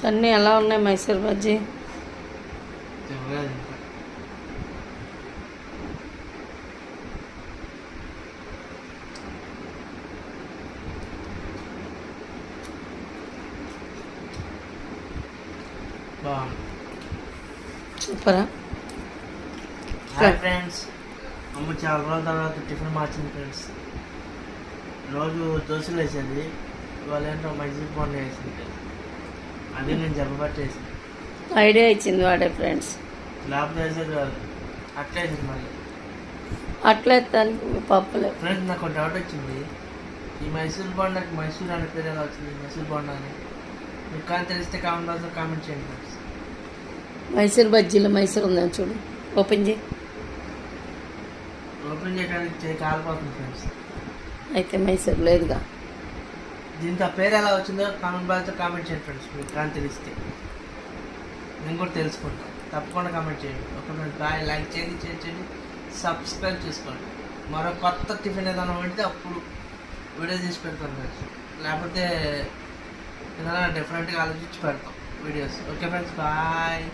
సన్నీ ఎలా ఉన్నాయి Mysore bajji? సూపరా? Hi friends, అమ్మ చాలా రోజుల తర్వాత టిఫిన్ మార్చింది ఫ్రెండ్స్. రోజు దోశలు వేసేది, ఇవాళ ఏంటో మైసూర్ బోండా వేసింది. అది నేను జబ్బపట్టేసి ఐడియా ఇచ్చింది వాడే ఫ్రెండ్స్. లేకపోతే వేసేది కాదు, అట్లా వేసింది. మళ్ళీ అట్లా పప్పులే. ఫ్రెండ్స్, నాకు ఒక డౌట్ వచ్చింది. ఈ మైసూర్ బోండాకి మైసూర్ అనే పేరు ఎలా వచ్చింది? మైసూర్ బోండా అని మీకు కానీ తెలిస్తే కామెంట్ బాక్స్లో కామెంట్ చేయండి ఫ్రెండ్స్. మైసూర్ బజ్జీలో మైసూర్ ఉందని చూడు, ఓపెన్ చేయి. ఓపెన్ చేయడానికి కాలిపోతుంది ఫ్రెండ్స్. అయితే మైసూర్ లేదుగా. దీంతో పేరు ఎలా వచ్చిందో కామెంట్ బాక్స్లో కామెంట్ చేయండి ఫ్రెండ్స్. మీకు కానీ తెలిస్తే నేను కూడా తెలుసుకుంటాను. తప్పకుండా కామెంట్ చేయండి. ఒక ఫ్రెండ్స్ బాయ్. లైక్ చేయండి, షేర్ చేయండి, సబ్స్క్రైబ్ చేసుకోండి. మరో కొత్త టిఫిన్ ఏదైనా పెడితే అప్పుడు వీడియో తీసి పెడతాను ఫ్రెండ్స్. లేకపోతే ఏదైనా డిఫరెంట్గా ఆలోచించి పెడతాం వీడియోస్. Okay friends, bye.